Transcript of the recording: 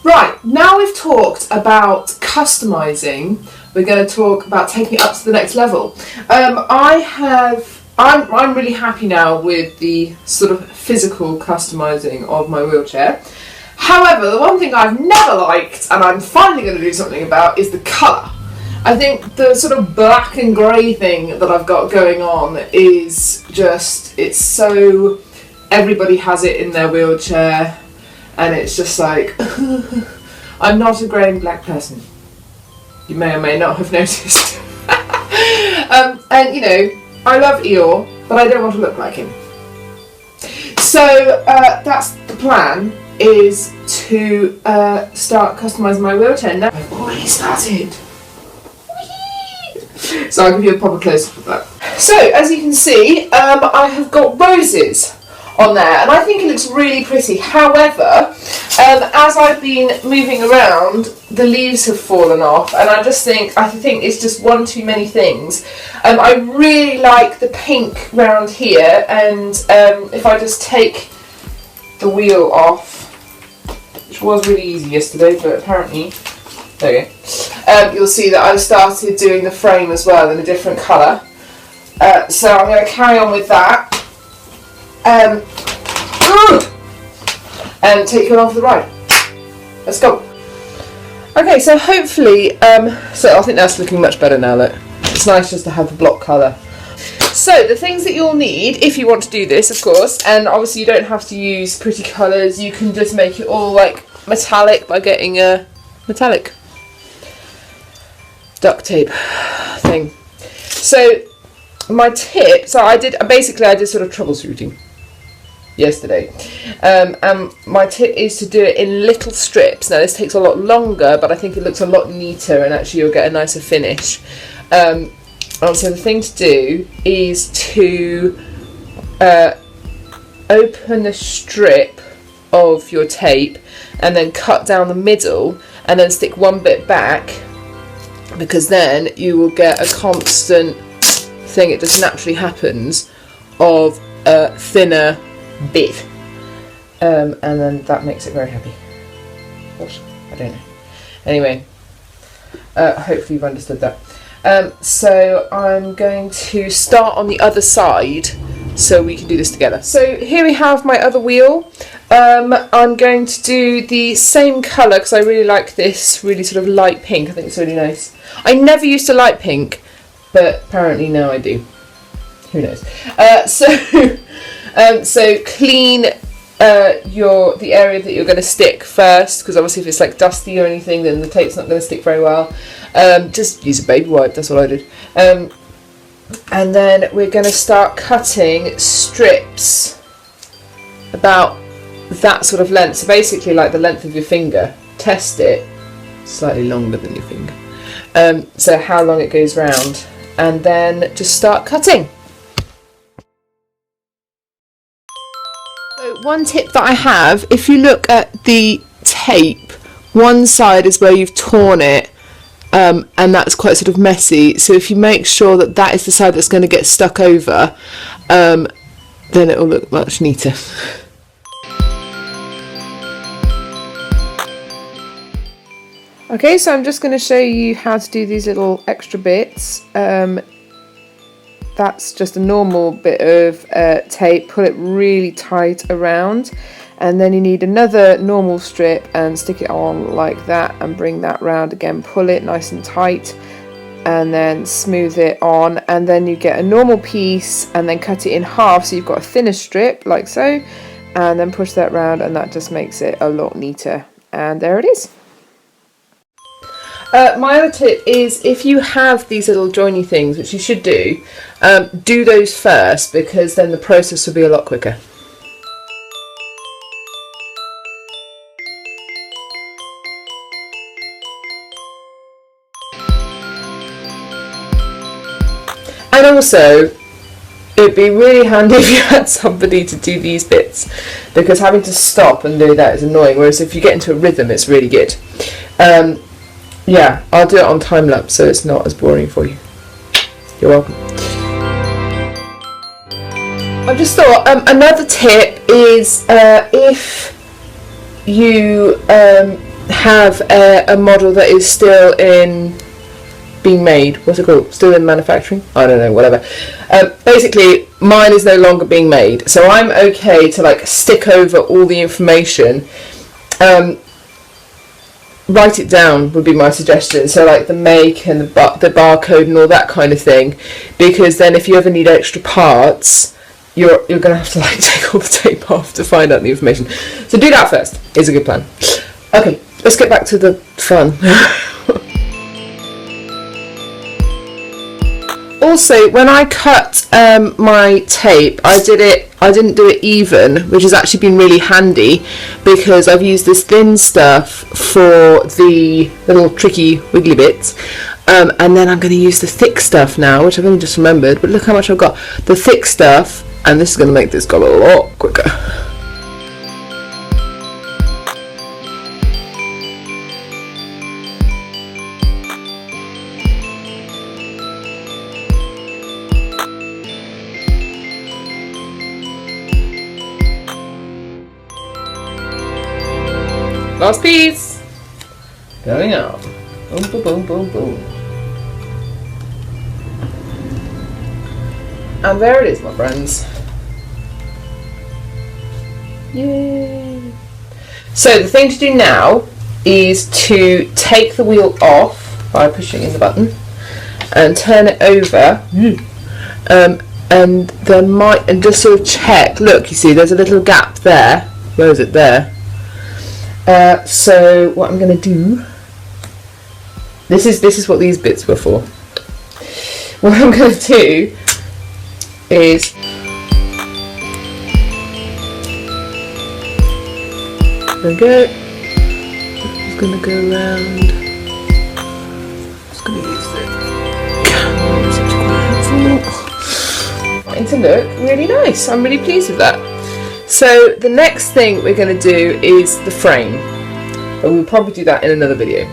Right, now we've talked about customising, we're going to talk about taking it up to the next level. I'm really happy now with the sort of physical customising of my wheelchair. However, the one thing I've never liked, and I'm finally going to do something about, is the colour. I think the sort of black and grey thing that I've got going on is just, it's so, everybody has it in their wheelchair, and it's just like, I'm not a grey and black person. You may or may not have noticed. And you know, I love Eeyore, but I don't want to look like him. So that's the plan, is to start customising my wheelchair. Now I've already started. So I'll give you a proper close-up of that. So as you can see, I have got roses on there, and I think it looks really pretty. However, as I've been moving around, the leaves have fallen off, and I think it's just one too many things. I really like the pink round here, and if I just take the wheel off, which was really easy yesterday, but apparently, there you go. You'll see that I've started doing the frame as well in a different colour. So I'm going to carry on with that. And take you along for the ride. Let's go. Okay, so hopefully, so I think that's looking much better now. Look, it's nice just to have the block colour. So the things that you'll need, if you want to do this, of course, and obviously you don't have to use pretty colours. You can just make it all like metallic by getting a metallic duct tape thing. So my tip, so I did sort of troubleshooting yesterday, and my tip is to do it in little strips. Now this takes a lot longer, but I think it looks a lot neater, and actually you'll get a nicer finish. So the thing to do is to open a strip of your tape and then cut down the middle and then stick one bit back, because then you will get a constant thing, it just naturally happens, of a thinner bit, and then that makes it very happy. What? I don't know. Anyway, hopefully you've understood that. So I'm going to start on the other side so we can do this together. So here we have my other wheel. I'm going to do the same colour because I really like this really sort of light pink. I think it's really nice. I never used to like pink, but apparently now I do. Who knows? So clean the area that you're going to stick first, because obviously if it's like dusty or anything, then the tape's not going to stick very well. Just use a baby wipe, that's what I did. And then we're going to start cutting strips about that sort of length. So basically like the length of your finger. Test it. Slightly longer than your finger. So how long it goes round. And then just start cutting. So one tip that I have, if you look at the tape, one side is where you've torn it, and that's quite sort of messy. So if you make sure that that is the side that's going to get stuck over, then it will look much neater. Okay, so I'm just going to show you how to do these little extra bits. That's just a normal bit of tape. Pull it really tight around, and then you need another normal strip and stick it on like that and bring that round again. Pull it nice and tight and then smooth it on, and then you get a normal piece and then cut it in half so you've got a thinner strip like so, and then push that round, and that just makes it a lot neater. And there it is. My other tip is, if you have these little joiny things, which you should do those first, because then the process will be a lot quicker. And also, it'd be really handy if you had somebody to do these bits, because having to stop and do that is annoying, whereas if you get into a rhythm it's really good. Yeah, I'll do it on time-lapse so it's not as boring for you. You're welcome. I've just thought another tip is if you have a model that is still in being made. What's it called? Still in manufacturing? I don't know, whatever. Basically, mine is no longer being made, so I'm okay to like stick over all the information. Write it down would be my suggestion. So like the make and the barcode and all that kind of thing, because then if you ever need extra parts, you're gonna have to like take all the tape off to find out the information. So do that first. Is a good plan. Okay, let's get back to the fun. Also, when I cut my tape, I didn't do it even, which has actually been really handy because I've used this thin stuff for the little tricky wiggly bits, and then I'm going to use the thick stuff now, which I've only just remembered, but look how much I've got. The thick stuff, and this is going to make this go a lot quicker. Last piece going on. Boom, boom, boom, boom, boom. And there it is, my friends. Yay! So the thing to do now is to take the wheel off by pushing in the button and turn it over. And there might, and just sort of check. Look, you see, there's a little gap there. Where is it? There. So what I'm going to do, this is what these bits were for. What I'm going to do is there we go. Just going to go around. Just going to use the to look really nice. I'm really pleased with that. So the next thing we're going to do is the frame, but we'll probably do that in another video.